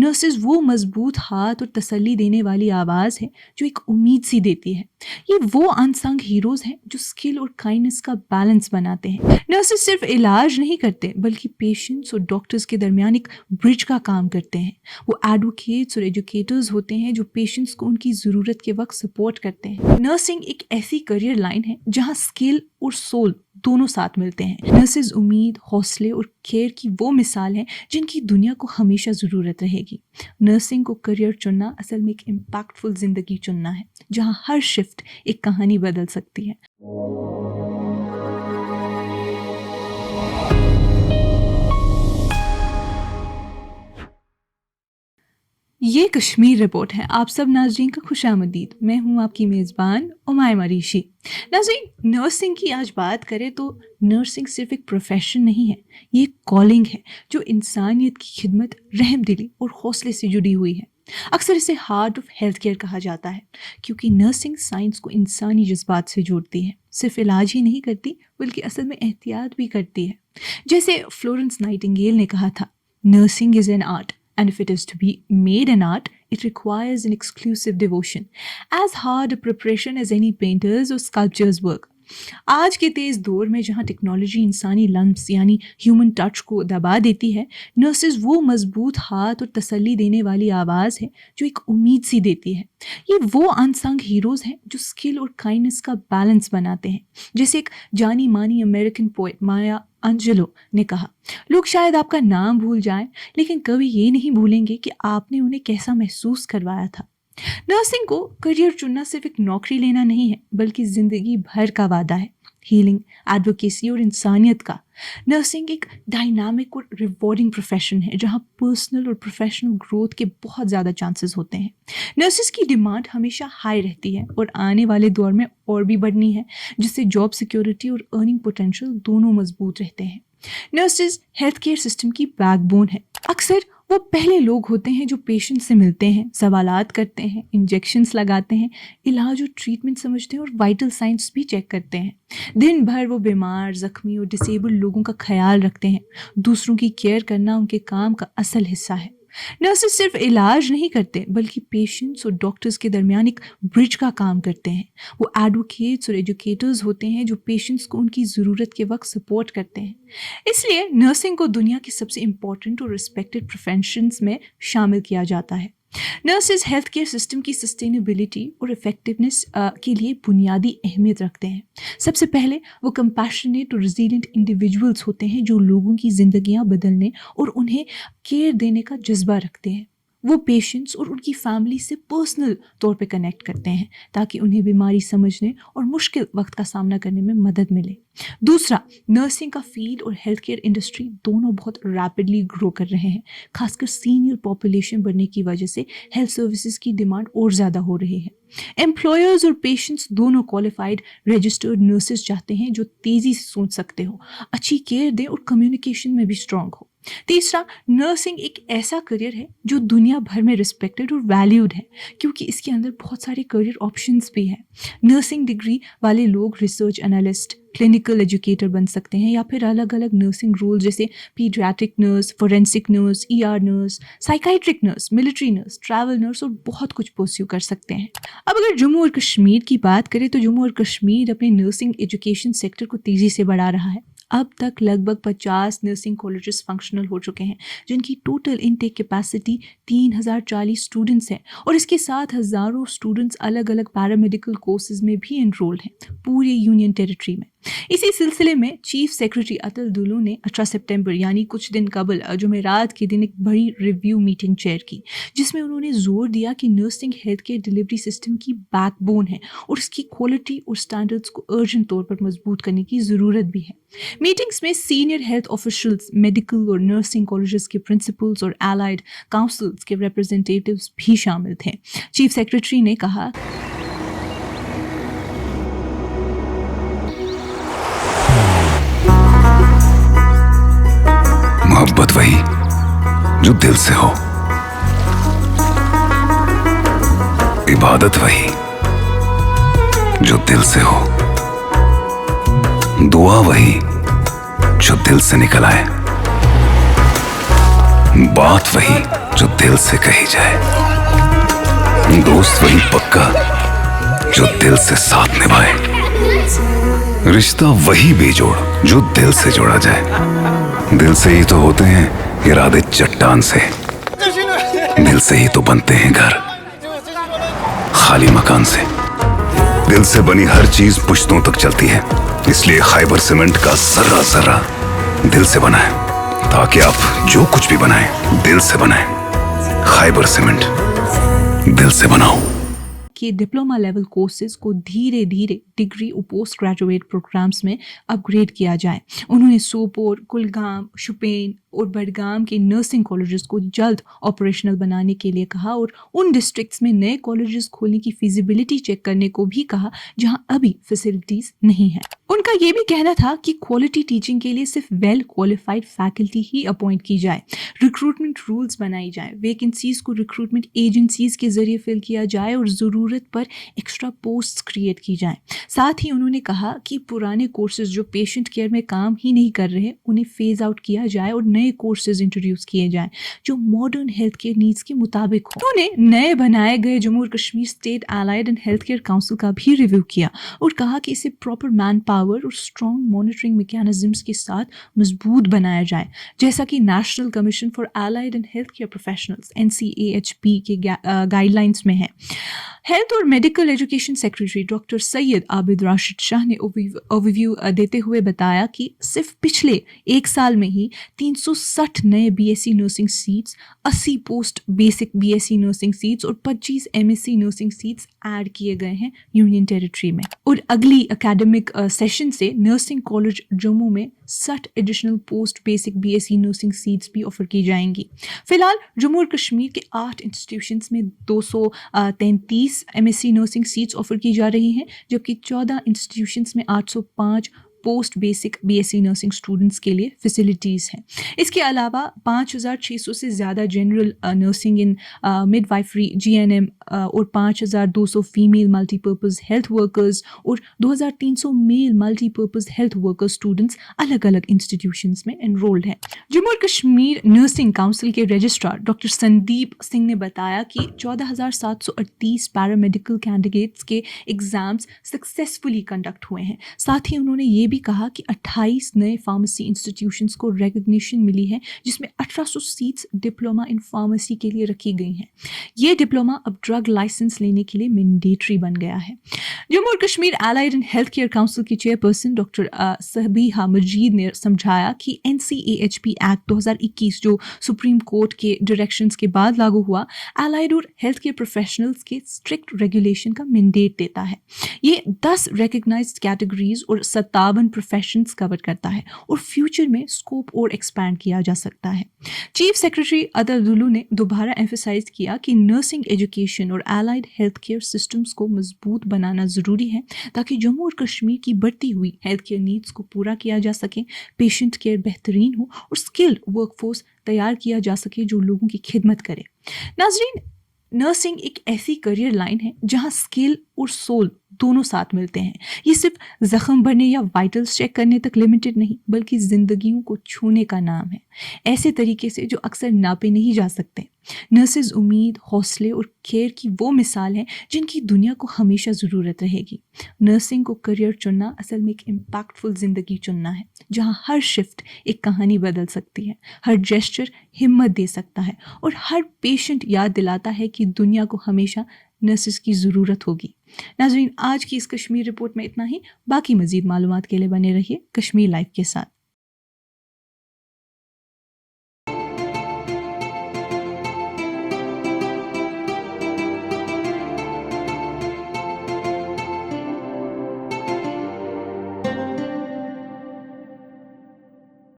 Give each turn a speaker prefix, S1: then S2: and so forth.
S1: Nurses वो मजबूत हाथ और तसल्ली देने वाली आवाज़ है जो एक उम्मीद सी देती है। ये वो अनसंग हीरोज़ हैं जो स्किल और काइंडनेस का बैलेंस बनाते हैं। नर्सेज सिर्फ इलाज नहीं करते बल्कि पेशेंट्स और डॉक्टर्स के दरमियान एक ब्रिज का काम करते हैं। वो एडवोकेट्स और एजुकेटर्स होते हैं जो पेशेंट्स को उनकी ज़रूरत के वक्त सपोर्ट करते हैं। नर्सिंग एक ऐसी करियर लाइन है जहाँ स्किल और सोल दोनों साथ मिलते हैं। नर्सेज उम्मीद, हौसले और केयर की वो मिसाल है जिनकी दुनिया को हमेशा ज़रूरत रहेगी। नर्सिंग को करियर चुनना असल में एक इम्पैक्टफुल ज़िंदगी चुनना है जहाँ हर शिफ्ट एक कहानी बदल सकती है। ये कश्मीर रिपोर्ट है। आप सब नाज़रीन का खुशामदीद। मैं हूँ आपकी मेज़बान उमायमा ऋषि। नाज़रीन, नर्सिंग की आज बात करें तो नर्सिंग सिर्फ एक प्रोफेशन नहीं है, ये एक कॉलिंग है जो इंसानियत की खिदमत, रहमदिली और हौसले से जुड़ी हुई है। अक्सर इसे हार्ट ऑफ हेल्थ केयर कहा जाता है क्योंकि नर्सिंग साइंस को इंसानी जज्बात से जोड़ती है। सिर्फ इलाज ही नहीं करती बल्कि असल में एहतियात भी करती है। जैसे फ्लोरेंस नाइटिंगेल ने कहा था, nursing is an art and if it is to be made an art, it requires an exclusive devotion, as hard a preparation as any painter's or sculptor's work. आज के तेज़ दौर में जहाँ टेक्नोलॉजी इंसानी लम्स यानी ह्यूमन टच को दबा देती है, नर्सेज वो मजबूत हाथ और तसल्ली देने वाली आवाज़ है जो एक उम्मीद सी देती है। ये वो अनसंग हीरोज़ हैं जो स्किल और काइंडनेस का बैलेंस बनाते हैं। जैसे एक जानी मानी अमेरिकन पोएट माया अंजेलो ने कहा, लोग शायद आपका नाम भूल जाएं लेकिन कभी ये नहीं भूलेंगे कि आपने उन्हें कैसा महसूस करवाया था। नर्सिंग को करियर चुनना सिर्फ एक नौकरी लेना नहीं है बल्कि ज़िंदगी भर का वादा है, हीलिंग, एडवोकेसी और इंसानियत का। नर्सिंग एक डायनामिक और रिवॉर्डिंग प्रोफेशन है जहाँ पर्सनल और प्रोफेशनल ग्रोथ के बहुत ज़्यादा चांसेस होते हैं। नर्सेज की डिमांड हमेशा हाई रहती है और आने वाले दौर में और भी बढ़नी है, जिससे जॉब सिक्योरिटी और अर्निंग पोटेंशियल दोनों मजबूत रहते हैं। नर्सेज हेल्थ केयर सिस्टम की बैकबोन है। अक्सर वो पहले लोग होते हैं जो पेशेंट से मिलते हैं, सवालात करते हैं, इंजेक्शंस लगाते हैं, इलाज और ट्रीटमेंट समझते हैं और वाइटल साइंस भी चेक करते हैं। दिन भर वो बीमार, जख्मी और डिसेबल्ड लोगों का ख्याल रखते हैं। दूसरों की केयर करना उनके काम का असल हिस्सा है। नर्सेज सिर्फ इलाज नहीं करते बल्कि पेशेंट्स और डॉक्टर्स के दरमियान एक ब्रिज का काम करते हैं। वो एडवोकेट्स और एजुकेटर्स होते हैं जो पेशेंट्स को उनकी ज़रूरत के वक्त सपोर्ट करते हैं। इसलिए नर्सिंग को दुनिया के सबसे इम्पॉर्टेंट और रिस्पेक्टेड प्रोफेशंस में शामिल किया जाता है। नर्सेज हेल्थ केयर सिस्टम की सस्टेनेबिलिटी और इफेक्टिवनेस के लिए बुनियादी अहमियत रखते हैं। सबसे पहले वो कंपैशनेट और रेजिलिएंट इंडिविजुअल्स होते हैं जो लोगों की ज़िंदगियां बदलने और उन्हें केयर देने का जज्बा रखते हैं। वो पेशेंट्स और उनकी फैमिली से पर्सनल तौर पे कनेक्ट करते हैं ताकि उन्हें बीमारी समझने और मुश्किल वक्त का सामना करने में मदद मिले। दूसरा, नर्सिंग का फील्ड और हेल्थ केयर इंडस्ट्री दोनों बहुत रैपिडली ग्रो कर रहे हैं। खासकर सीनियर पॉपुलेशन बढ़ने की वजह से हेल्थ सर्विसेज की डिमांड और ज़्यादा हो रही है। एम्प्लॉयर्स और पेशेंट्स दोनों क्वालिफाइड रजिस्टर्ड नर्सेज चाहते हैं जो तेज़ी से सोच सकते हो, अच्छी केयर दें और कम्युनिकेशन में भी स्ट्रांग हो। तीसरा, नर्सिंग एक ऐसा करियर है जो दुनिया भर में रिस्पेक्टेड और वैल्यूड है क्योंकि इसके अंदर बहुत सारे करियर ऑप्शंस भी हैं। नर्सिंग डिग्री वाले लोग रिसर्च एनालिस्ट, क्लिनिकल एजुकेटर बन सकते हैं या फिर अलग अलग नर्सिंग रोल जैसे paediatric nurse, forensic nurse, ER nurse, psychiatric nurse, military nurse, travel nurse और बहुत कुछ परस्यू कर सकते हैं। अब अगर जम्मू और कश्मीर की बात करें तो जम्मू और कश्मीर अपने नर्सिंग एजुकेशन सेक्टर को तेज़ी से बढ़ा रहा है। अब तक लगभग 50 नर्सिंग कॉलेजेस फंक्शनल हो चुके हैं जिनकी टोटल इनटेक कैपेसिटी 3040 स्टूडेंट्स है और इसके साथ हज़ारों स्टूडेंट्स अलग अलग पैरामेडिकल कोर्सेज में भी एनरोल्ड हैं पूरे यूनियन टेरिटरी में। इसी सिलसिले में चीफ सेक्रेटरी अतुल दुलू ने 18 सितंबर यानी कुछ दिन कबल जुमेरात के दिन एक बड़ी रिव्यू मीटिंग चेयर की जिसमें उन्होंने जोर दिया कि nursing health care delivery system की बैकबोन है और इसकी क्वालिटी और स्टैंडर्ड्स को अर्जेंट तौर पर मजबूत करने की ज़रूरत भी है। मीटिंग्स में सीनियर हेल्थ ऑफिशियल्स, मेडिकल और नर्सिंग कॉलेजेस के प्रिंसिपल्स और एलाइड काउंसिल्स के रिप्रेजेंटेटिव्स भी शामिल थे। चीफ सेक्रेटरी ने कहा,
S2: मोहब्बत वही जो दिल से हो, इबादत वही जो दिल से हो, दुआ वही जो दिल से निकल आए, बात वही जो दिल से कही जाए, दोस्त वही पक्का जो दिल से साथ निभाए, रिश्ता वही बेजोड़ जो दिल से जोड़ा जाए। दिल से ही तो होते हैं इरादे चट्टान से, दिल से ही तो बनते हैं घर खाली मकान से। दिल से बनी हर चीज पुश्तों तक चलती है, इसलिए खैबर सीमेंट का जर्रा जर्रा दिल से बना है, ताकि आप जो कुछ भी बनाएं दिल से बनाएं। खैबर सीमेंट, दिल से बनाओ।
S1: कि डिप्लोमा लेवल कोर्सेज को धीरे धीरे डिग्री और पोस्ट ग्रेजुएट प्रोग्राम्स में अपग्रेड किया जाए। उन्होंने सोपोर, कुलगाम, शुपेन और बडगाम के नर्सिंग कॉलेजेस को जल्द ऑपरेशनल बनाने के लिए कहा और उन डिस्ट्रिक्ट्स में नए कॉलेजेस खोलने की फिजिबिलिटी चेक करने को भी कहा जहां अभी फैसिलिटीज नहीं है। उनका ये भी कहना था कि क्वालिटी टीचिंग के लिए सिर्फ वेल क्वालिफाइड फैकल्टी ही अपॉइंट की जाए, रिक्रूटमेंट रूल्स बनाई जाए, वैकेंसीज को रिक्रूटमेंट एजेंसीज के जरिए फिल किया जाए और ज़रूरत पर एक्स्ट्रा पोस्ट क्रिएट की जाए। साथ ही उन्होंने कहा कि पुराने कोर्सेज जो पेशेंट केयर में काम ही नहीं कर रहे उन्हें फेज आउट किया जाए और नए कोर्सेज इंट्रोड्यूस किए जाएं जो मॉडर्न हेल्थ केयर नीड्स के मुताबिक हो। उन्होंने नए बनाए गए जम्मू और Kashmir state allied and health care council का भी रिव्यू किया और कहा कि इसे प्रॉपर मैन पावर और स्ट्रॉन्ग मॉनिटरिंग मैकेनिज्म्स के साथ मजबूत बनाया जाए, जैसा कि national commission for allied and health care professionals NCAHP के गाइडलाइंस में है। हेल्थ और medical education secretary doctor Syed Abid Rashid Shah ने ओवरव्यू देते हुए बताया कि सिर्फ पिछले एक साल में ही 360 नए BSc nursing seats, 80 post basic BSc nursing seats और 25 MSc नर्सिंग सीट्स ऐड किए गए हैं यूनियन टेरिटरी में। और अगली एकेडमिक सेशन से नर्सिंग कॉलेज जम्मू में 60 additional post basic BSc nursing seats भी ऑफर की जाएंगी। फिलहाल जम्मू और कश्मीर के 8 इंस्टीट्यूशंस में 233 MSc नर्सिंग सीट्स ऑफर की जा रही हैं, जबकि 14 इंस्टीट्यूशंस में 805 post basic BSc nursing students के लिए फैसिलिटीज़ हैं। इसके अलावा 5,600 से ज़्यादा general nursing in midwifery GNM और 5,200 फीमेल मल्टीपर्पज़ हेल्थ वर्कर्स और 2,300 male multipurpose health workers students अलग अलग इंस्टीट्यूशंस में एनरोल्ड हैं। जम्मू और कश्मीर नर्सिंग काउंसिल के रजिस्ट्रार डॉक्टर संदीप सिंह ने बताया कि 14,738 पैरामेडिकल कैंडिडेट्स के एग्जाम्स सक्सेसफुली कंडक्ट हुए हैं। साथ ही उन्होंने ये भी कहा कि 28 नए फार्मेसी इंस्टीट्यूशंस को रिकॉग्निशन मिली है, जिसमें 1800 सीट्स डिप्लोमा इन फार्मेसी के लिए रखी गई हैं। ये डिप्लोमा अब ड्रग लाइसेंस लेने के लिए मैंडेटरी बन गया है। जम्मू और Kashmir allied and health care council की चेयरपर्सन डॉक्टर सहबीहा मजीद ने समझाया कि NCAHP एक्ट 2021 जो सुप्रीम कोर्ट के डायरेक्शंस के बाद लागू हुआ, एलाइड और हेल्थ केयर प्रोफेशनल्स के स्ट्रिक्ट रेगुलेशन का मैंडेट देता है। ये 10 रिकग्नाइज्ड कैटेगरीज और 57 प्रोफेशंस कवर करता है और फ्यूचर में स्कोप और एक्सपैंड किया जा सकता है। चीफ सेक्रेटरी अदर दुलू ने दोबारा एम्फेसाइज किया कि नर्सिंग एजुकेशन और एलाइड हेल्थ केयर सिस्टम्स को मजबूत बनाना ज़रूरी है ताकि जम्मू और कश्मीर की बढ़ती हुई हेल्थ केयर नीड्स को पूरा किया जा सके, पेशेंट केयर बेहतरीन हो और स्किल्ड वर्कफोर्स तैयार किया जा सके जो लोगों की खिदमत करे। नाजरीन, नर्सिंग एक ऐसी करियर लाइन है जहां स्किल और सोल दोनों साथ मिलते हैं। ये सिर्फ जख्म भरने या वाइटल्स चेक करने तक लिमिटेड नहीं, बल्कि जिंदगियों को छूने का नाम है, ऐसे तरीके से जो अक्सर नापे नहीं जा सकते। नर्सेज उम्मीद, हौसले और केयर की वो मिसाल है जिनकी दुनिया को हमेशा ज़रूरत रहेगी। नर्सिंग को करियर चुनना असल में एक इम्पैक्टफुल ज़िंदगी चुनना है, जहां हर शिफ्ट एक कहानी बदल सकती है, हर जेस्चर हिम्मत दे सकता है और हर पेशेंट याद दिलाता है कि दुनिया को हमेशा नर्सेज की ज़रूरत होगी। नाज़रीन, आज की इस कश्मीर रिपोर्ट में इतना ही। बाकी मज़ीद मालूमात के लिए बने रहिए कश्मीर लाइव के साथ।